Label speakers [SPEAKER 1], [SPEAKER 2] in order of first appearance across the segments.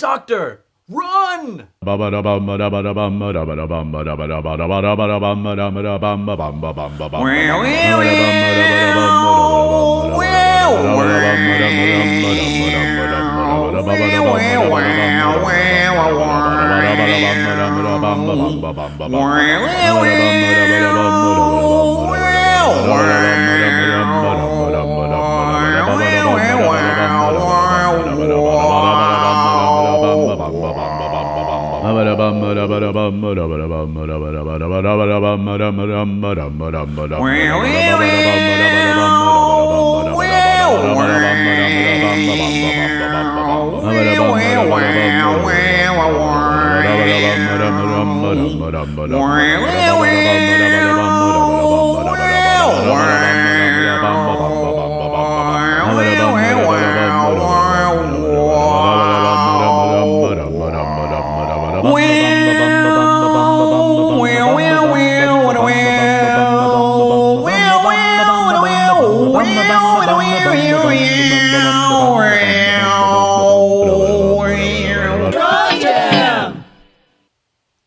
[SPEAKER 1] Doctor, run!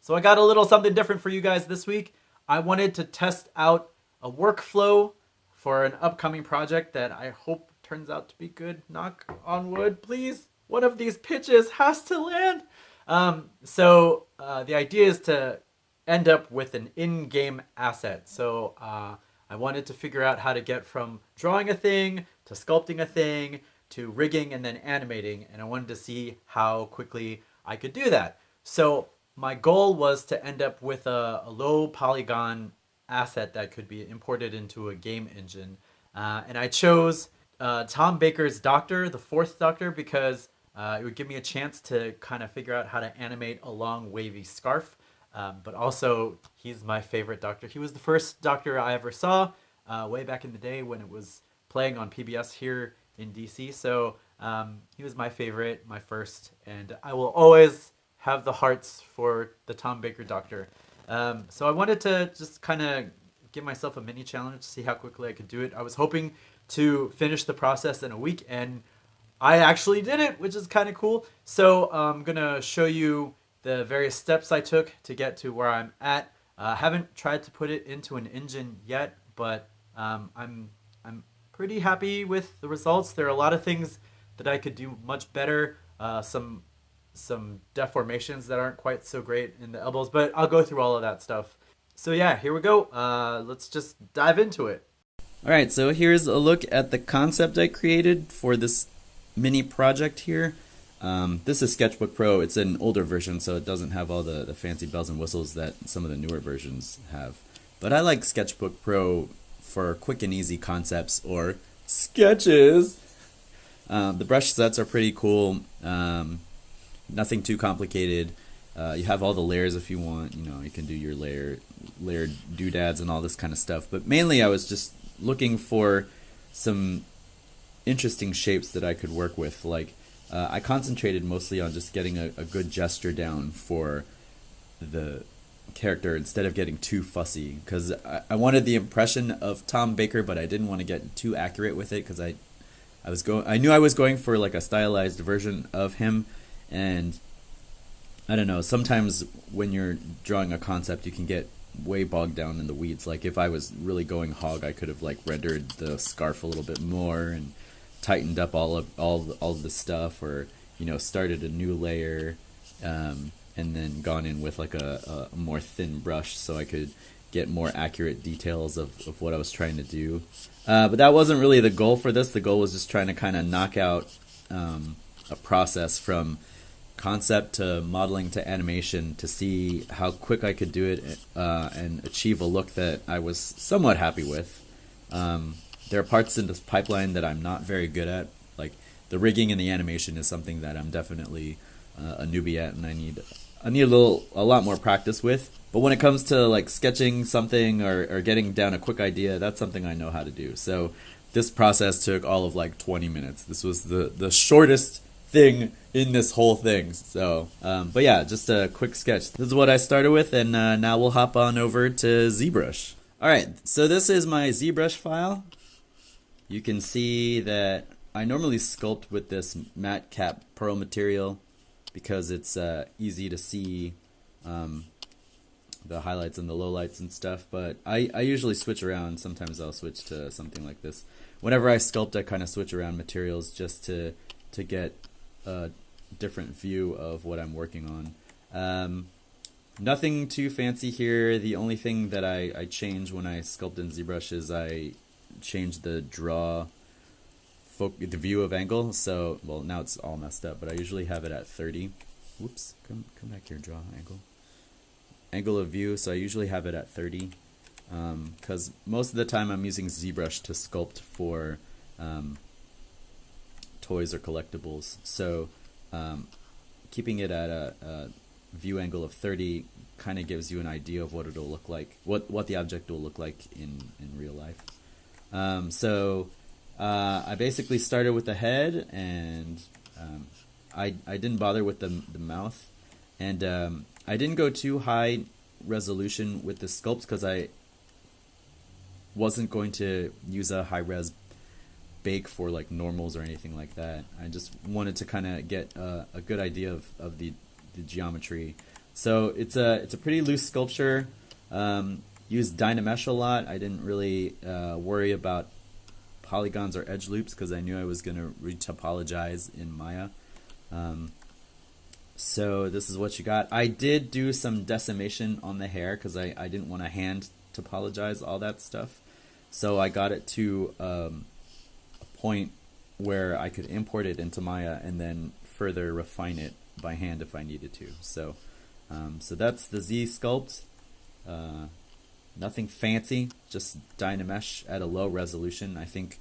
[SPEAKER 1] So I got a little something different for you guys this week. I wanted to test out a workflow for an upcoming project that I hope turns out to be good. Knock on wood, please. One of these pitches has to land. The idea is to end up with an in-game asset. So I wanted to figure out how to get from drawing a thing to sculpting a thing to rigging and then animating. And I wanted to see how quickly I could do that. So my goal was to end up with a low polygon asset that could be imported into a game engine. And I chose Tom Baker's Doctor, the fourth Doctor, because it would give me a chance to kind of figure out how to animate a long wavy scarf. But also, he's my favorite Doctor. He was the first Doctor I ever saw way back in the day when it was playing on PBS here in DC. So he was my favorite, my first, and I will always have the hearts for the Tom Baker Doctor. So I wanted to just kind of give myself a mini challenge to see how quickly I could do it. I was hoping to finish the process in a week, and I actually did it, which is kind of cool. So I'm going to show you the various steps I took to get to where I'm at. I haven't tried to put it into an engine yet, but I'm pretty happy with the results. There are a lot of things that I could do much better. Some deformations that aren't quite so great in the elbows, but I'll go through all of that stuff. So yeah, here we go. Let's just dive into it. All right, so here's a look at the concept I created for this mini project here. This is Sketchbook Pro. It's an older version, so it doesn't have all the fancy bells and whistles that some of the newer versions have. But I like Sketchbook Pro for quick and easy concepts or sketches. The brush sets are pretty cool. Nothing too complicated. You have all the layers if you want. You can do your layered doodads and all this kind of stuff. But mainly I was just looking for some interesting shapes that I could work with. Like I concentrated mostly on just getting a good gesture down for the character instead of getting too fussy, because I wanted the impression of Tom Baker, but I didn't want to get too accurate with it because I knew I was going for like a stylized version of him. And I don't know, sometimes when you're drawing a concept, you can get way bogged down in the weeds. Like if I was really going hog, I could have like rendered the scarf a little bit more and tightened up all of the stuff, or started a new layer and then gone in with like a more thin brush so I could get more accurate details of what I was trying to do. But that wasn't really the goal for this. The goal was just trying to kind of knock out a process from concept to modeling to animation to see how quick I could do it and achieve a look that I was somewhat happy with. There are parts in this pipeline that I'm not very good at, like the rigging and the animation is something that I'm definitely a newbie at, and I need a lot more practice with. But when it comes to like sketching something or getting down a quick idea, that's something I know how to do. So this process took all of like 20 minutes. This was the shortest thing in this whole thing. So, but yeah, just a quick sketch. This is what I started with, and now we'll hop on over to ZBrush. All right, so this is my ZBrush file. You can see that I normally sculpt with this matte cap pearl material.
[SPEAKER 2] because it's easy to see the highlights and the lowlights and stuff. But I usually switch around. Sometimes I'll switch to something like this. Whenever I sculpt, I kind of switch around materials just to get a different view of what I'm working on. Nothing too fancy here. The only thing that I change when I sculpt in ZBrush is I change the the view of angle. So, well, now it's all messed up, but I usually have it at 30. Whoops, come back here, draw angle. Angle of view, so I usually have it at 30. Because most of the time I'm using ZBrush to sculpt for toys or collectibles. So keeping it at a view angle of 30 kind of gives you an idea of what it'll look like, what the object will look like in real life. I basically started with the head, and I didn't bother with the mouth, and I didn't go too high resolution with the sculpts because I wasn't going to use a high res bake for like normals or anything like that. I just wanted to kind of get a good idea of the geometry. So it's a pretty loose sculpture. Used Dynamesh a lot. I didn't really worry about polygons or edge loops because I knew I was going to retopologize in Maya. So this is what you got. I did do some decimation on the hair because I didn't want to hand topologize all that stuff. So I got it to a point where I could import it into Maya and then further refine it by hand if I needed to. So that's the Z Sculpt. Nothing fancy, just Dynamesh at a low resolution. I think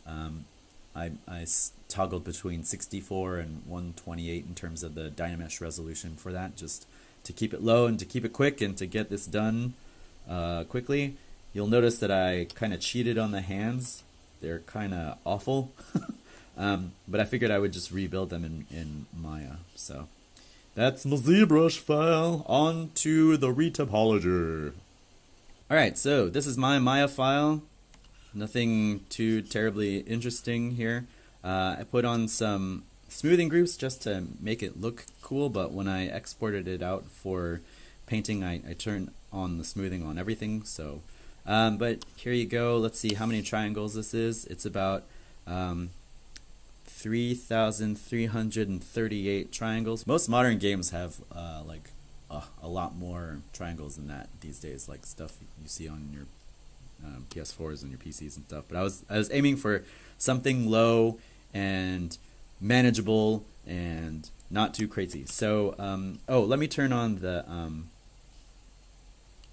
[SPEAKER 2] I toggled between 64 and 128 in terms of the Dynamesh resolution for that, just to keep it low and to keep it quick and to get this done quickly. You'll notice that I kind of cheated on the hands. They're kind of awful, but I figured I would just rebuild them in Maya. So that's my ZBrush file. On to the retopologer. Alright, so this is my Maya file. Nothing too terribly interesting here. I put on some smoothing groups just to make it look cool, but when I exported it out for painting, I turned on the smoothing on everything. So, but here you go. Let's see how many triangles this is. It's about 3,338 triangles. Most modern games have like a lot more triangles than that these days, like stuff you see on your PS4s and your PCs and stuff. But I was aiming for something low and manageable and not too crazy. So let me turn on the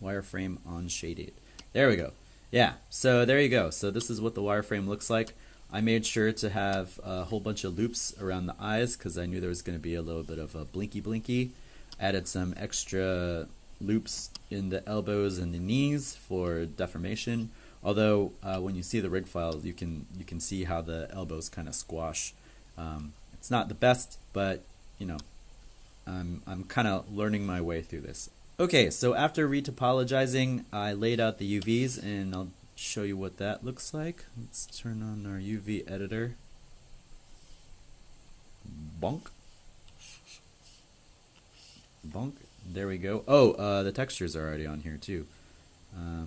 [SPEAKER 2] wireframe on shaded. There we go. Yeah, so there you go. So this is what the wireframe looks like. I made sure to have a whole bunch of loops around the eyes because I knew there was going to be a little bit of a blinky. Added some extra loops in the elbows and the knees for deformation. Although when you see the rig files, you can see how the elbows kind of squash. It's not the best, but you know, I'm kind of learning my way through this. Okay, so after retopologizing, I laid out the UVs, and I'll show you what that looks like. Let's turn on our UV editor. Bonk. Bonk. There we go. Oh, the textures are already on here too.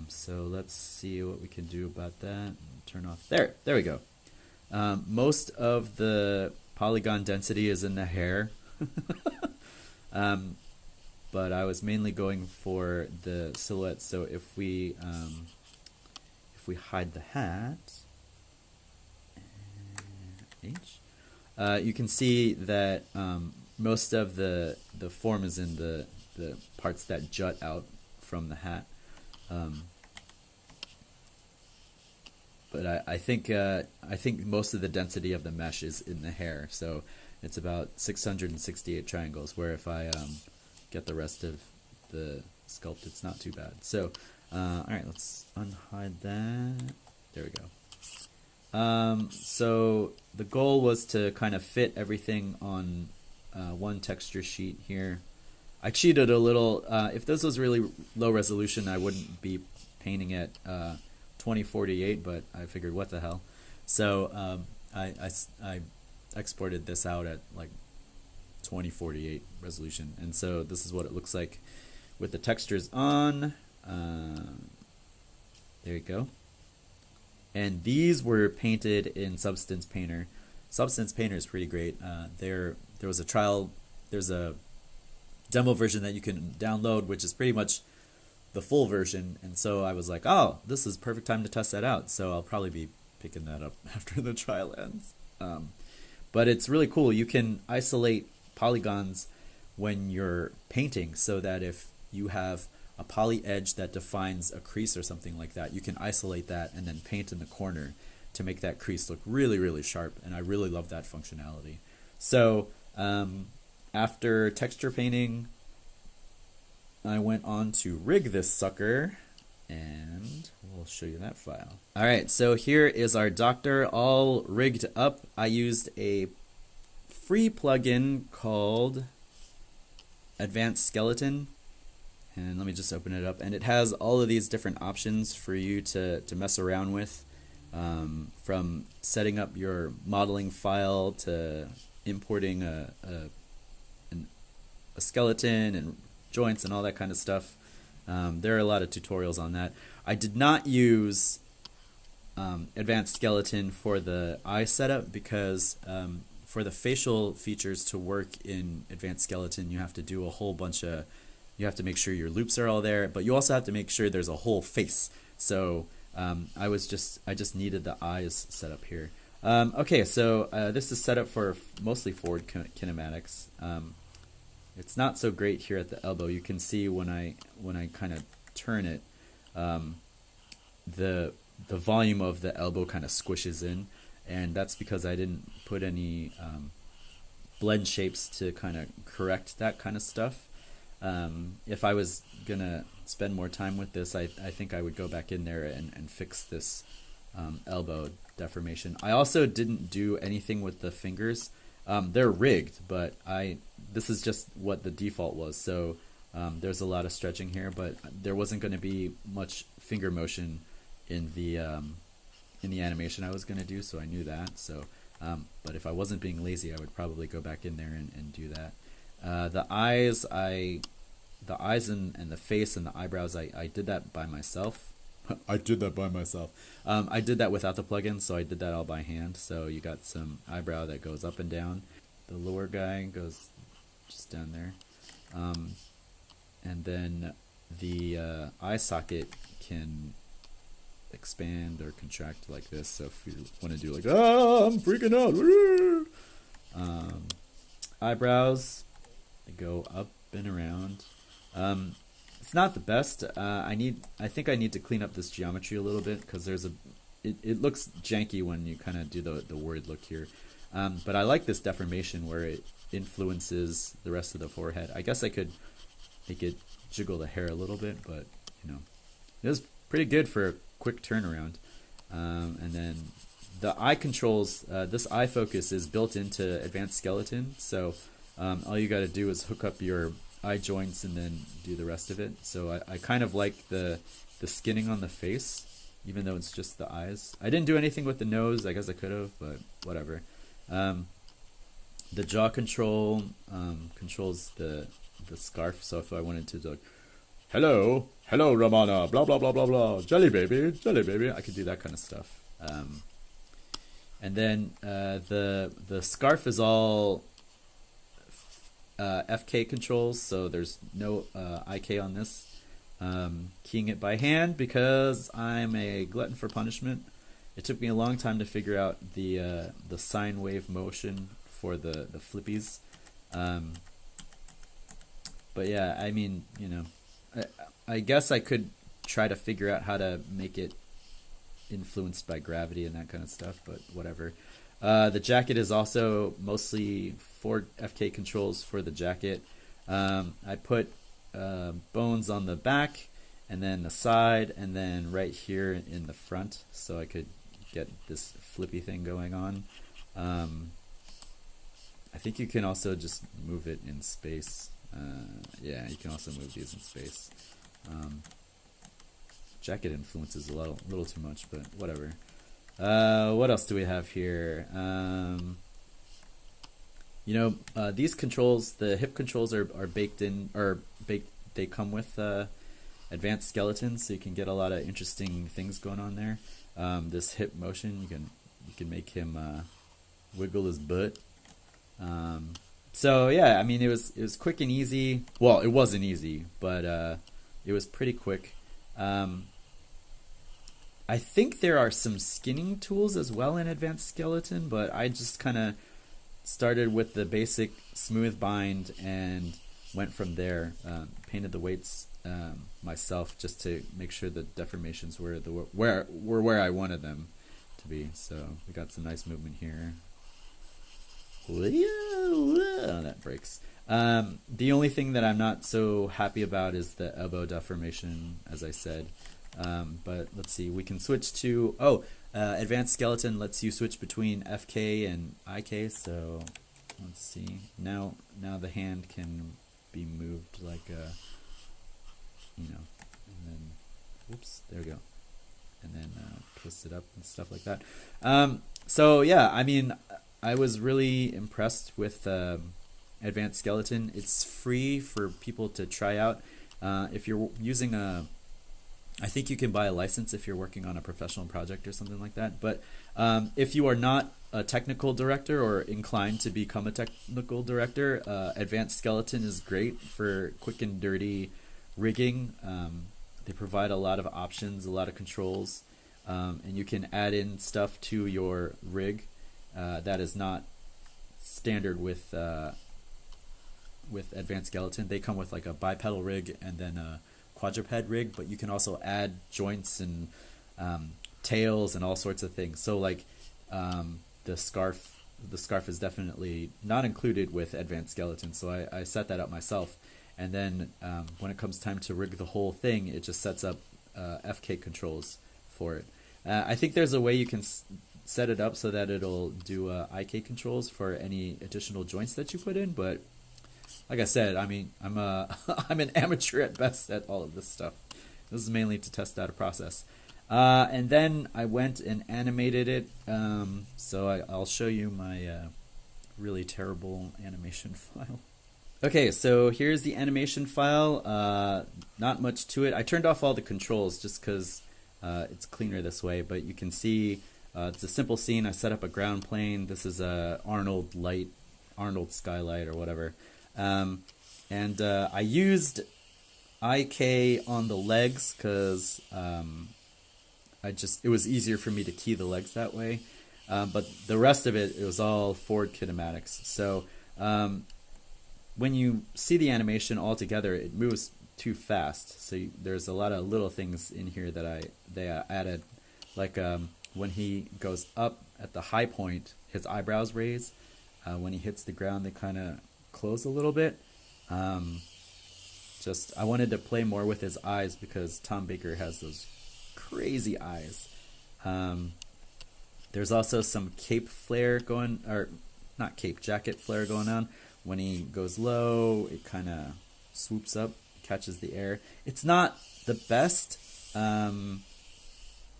[SPEAKER 2] So let's see what we can do about that. Turn off. There we go. Most of the polygon density is in the hair. But I was mainly going for the silhouette. So if we hide the hat, you can see that most of the form is in the parts that jut out from the hat. But I think most of the density of the mesh is in the hair. So it's about 668 triangles, where if I get the rest of the sculpt, it's not too bad. So alright, let's unhide that. There we go. So the goal was to kind of fit everything on one texture sheet here. I cheated a little. If this was really low resolution, I wouldn't be painting at 2048, but I figured, what the hell. So I exported this out at like 2048 resolution. And so this is what it looks like with the textures on. There you go. And these were painted in Substance Painter. Substance Painter is pretty great. There was a trial, there's a demo version that you can download, which is pretty much the full version. And so I was like, oh, this is perfect time to test that out. So I'll probably be picking that up after the trial ends. But it's really cool. You can isolate polygons when you're painting, so that if you have a poly edge that defines a crease or something like that, you can isolate that and then paint in the corner to make that crease look really, really sharp. And I really love that functionality. So after texture painting, I went on to rig this sucker, and we'll show you that file. All right, so here is our doctor all rigged up. I used a free plugin called Advanced Skeleton. And let me just open it up. And it has all of these different options for you to mess around with, from setting up your modeling file to importing a skeleton and joints and all that kind of stuff. There are a lot of tutorials on that. I did not use Advanced Skeleton for the eye setup because for the facial features to work in Advanced Skeleton, you have to do a whole bunch of, you have to make sure your loops are all there, but you also have to make sure there's a whole face. So I just needed the eyes set up here. Okay, so this is set up for mostly forward kinematics. It's not so great here at the elbow. You can see when I kind of turn it, the volume of the elbow kind of squishes in, and that's because I didn't put any blend shapes to kind of correct that kind of stuff. If I was gonna spend more time with this, I think I would go back in there and fix this elbow deformation. I also didn't do anything with the fingers. They're rigged, but this is just what the default was. So there's a lot of stretching here, but there wasn't going to be much finger motion in the animation I was going to do, so I knew that. So, but if I wasn't being lazy, I would probably go back in there and do that. The eyes and the face and the eyebrows, I did that by myself. I did that by myself. I did that without the plugin, so I did that all by hand. So you got some eyebrow that goes up and down. The lower guy goes just down there. And then the eye socket can expand or contract like this. So if you want to do like, I'm freaking out. Eyebrows, they go up and around. It's not the best. I think I need to clean up this geometry a little bit because it looks janky when you kind of do the word look here. But I like this deformation where it influences the rest of the forehead. I guess I could make it jiggle the hair a little bit, but it was pretty good for a quick turnaround. And then the eye controls, this eye focus is built into Advanced Skeleton, so all you got to do is hook up your eye joints and then do the rest of it. So I kind of like the skinning on the face, even though it's just the eyes. I didn't do anything with the nose. I guess I could have, but whatever. The jaw control controls the scarf. So if I wanted to like, hello Ramana, blah blah blah blah blah, jelly baby, I could do that kind of stuff. And then the scarf is all FK controls, so there's no IK on this. Keying it by hand because I'm a glutton for punishment. It took me a long time to figure out the sine wave motion for the flippies. But yeah, I mean, I guess I could try to figure out how to make it influenced by gravity and that kind of stuff, but whatever. The jacket is also mostly for FK controls for the jacket. I put bones on the back and then the side and then right here in the front so I could get this flippy thing going on. I think you can also just move it in space. Yeah, you can also move these in space. Jacket influences a little too much, but whatever. What else do we have here? These controls, the hip controls are baked in, or baked. They come with advanced skeletons, so you can get a lot of interesting things going on there. This hip motion, you can make him wiggle his butt. So yeah, I mean it was quick and easy. Well, it wasn't easy, but it was pretty quick. I think there are some skinning tools as well in Advanced Skeleton, but I just kind of started with the basic smooth bind and went from there. Painted the weights myself just to make sure the deformations were where I wanted them to be. So we got some nice movement here. Oh, that breaks. The only thing that I'm not so happy about is the elbow deformation, as I said. But let's see, we can switch to, Advanced Skeleton lets you switch between FK and IK, so let's see. Now the hand can be moved like and then, whoops, there we go. And then twist it up and stuff like that. So yeah, I mean, I was really impressed with Advanced Skeleton. It's free for people to try out. If you're using I think you can buy a license if you're working on a professional project or something like that. But if you are not a technical director or inclined to become a technical director, Advanced Skeleton is great for quick and dirty rigging. They provide a lot of options, a lot of controls, and you can add in stuff to your rig that is not standard with Advanced Skeleton. They come with like a bipedal rig and then a quadruped rig, but you can also add joints and tails and all sorts of things. So like the scarf is definitely not included with Advanced Skeleton, so I set that up myself. And then when it comes time to rig the whole thing, it just sets up FK controls for it. I think there's a way you can set it up so that it'll do IK controls for any additional joints that you put in, but like I said, I mean, I'm an amateur at best at all of this stuff. This is mainly to test out a process. And then I went and animated it. So I'll show you my really terrible animation file. Okay, so here's the animation file. Not much to it. I turned off all the controls just because it's cleaner this way, but you can see it's a simple scene. I set up a ground plane. This is a Arnold skylight or whatever. And I used IK on the legs because it was easier for me to key the legs that way. But the rest of it was all forward kinematics. So when you see the animation all together, it moves too fast. So there's a lot of little things in here that they added, like when he goes up at the high point, his eyebrows raise. When he hits the ground, they kind of close a little bit. I wanted to play more with his eyes because Tom Baker has those crazy eyes. There's also some cape flare going, or not cape, jacket flare going on. When he goes low, it kind of swoops up, catches the air. It's not the best. I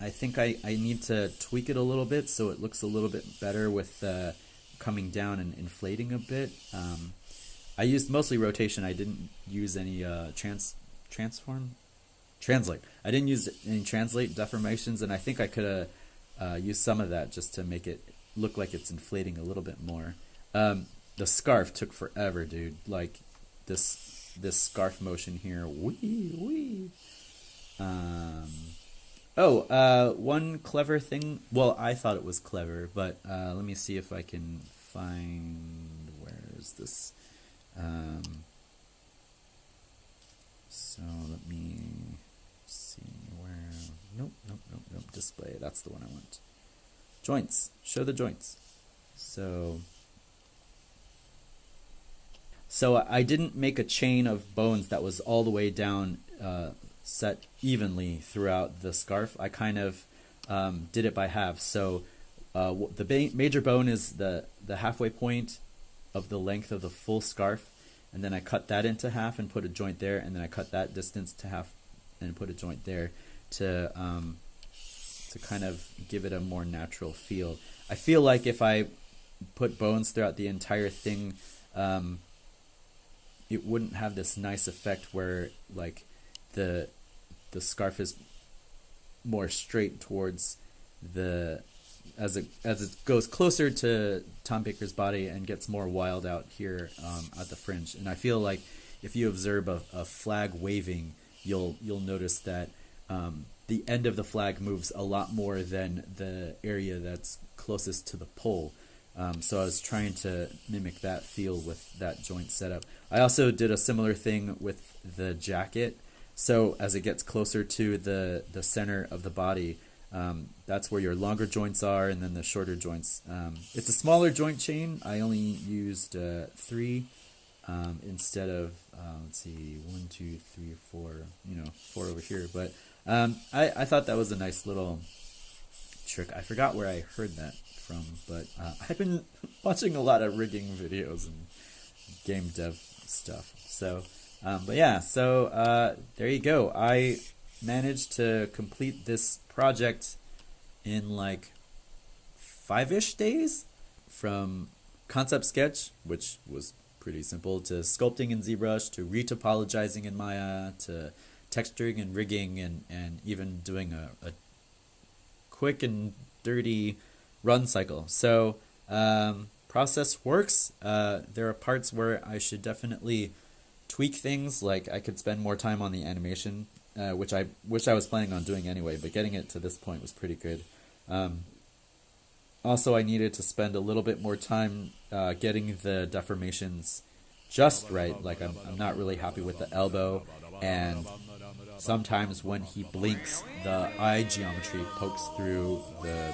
[SPEAKER 2] think I need to tweak it a little bit so it looks a little bit better with coming down and inflating a bit. I used mostly rotation. I didn't use any translate. I didn't use any translate deformations, and I think I could have used some of that just to make it look like it's inflating a little bit more. The scarf took forever, dude. Like this scarf motion here. Wee. One clever thing. Well, I thought it was clever, but let me see if I can find, where is this? So let me see where. Nope. Display. That's the one I want. Joints. Show the joints. So I didn't make a chain of bones that was all the way down, set evenly throughout the scarf. I kind of did it by halves. So the major bone is the halfway point of the length of the full scarf, and then I cut that into half and put a joint there, and then I cut that distance to half and put a joint there to kind of give it a more natural feel. I feel like if I put bones throughout the entire thing, it wouldn't have this nice effect where like the scarf is more straight towards the as it goes closer to Tom Baker's body and gets more wild out here at the fringe. And I feel like if you observe a flag waving, you'll notice that the end of the flag moves a lot more than the area that's closest to the pole. So I was trying to mimic that feel with that joint setup. I also did a similar thing with the jacket. So as it gets closer to the center of the body, that's where your longer joints are, and then the shorter joints. It's a smaller joint chain. I only used 3 instead of, let's see, 1, 2, 3, 4, 4 over here. But I thought that was a nice little trick. I forgot where I heard that from, but I've been watching a lot of rigging videos and game dev stuff. So, but yeah, so there you go. I managed to complete this project in like 5-ish days, from concept sketch, which was pretty simple, to sculpting in ZBrush, to retopologizing in Maya, to texturing and rigging, and even doing a quick and dirty run cycle. So process works. There are parts where I should definitely tweak things, like I could spend more time on the animation, which I was planning on doing anyway, but getting it to this point was pretty good. Also, I needed to spend a little bit more time getting the deformations just right. Like I'm not really happy with the elbow, and sometimes when he blinks, the eye geometry pokes through the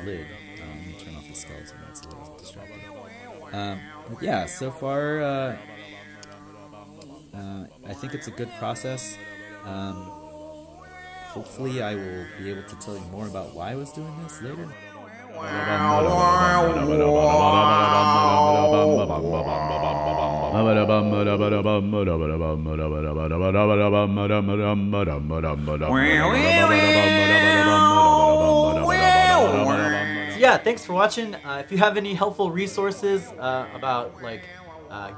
[SPEAKER 2] lid. Let me turn off the skeleton, that's a little distracting. But yeah, so far I think it's a good process. Hopefully I will be able to tell you more about why I was doing this later.
[SPEAKER 1] Yeah, thanks for watching. If you have any helpful resources about like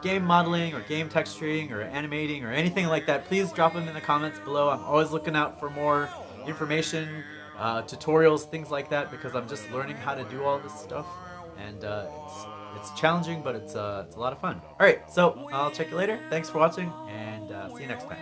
[SPEAKER 1] game modeling or game texturing or animating or anything like that, please drop them in the comments below. I'm always looking out for more information, tutorials, things like that, because I'm just learning how to do all this stuff, and it's challenging, but it's a lot of fun. All right, so I'll check you later. Thanks for watching, and see you next time.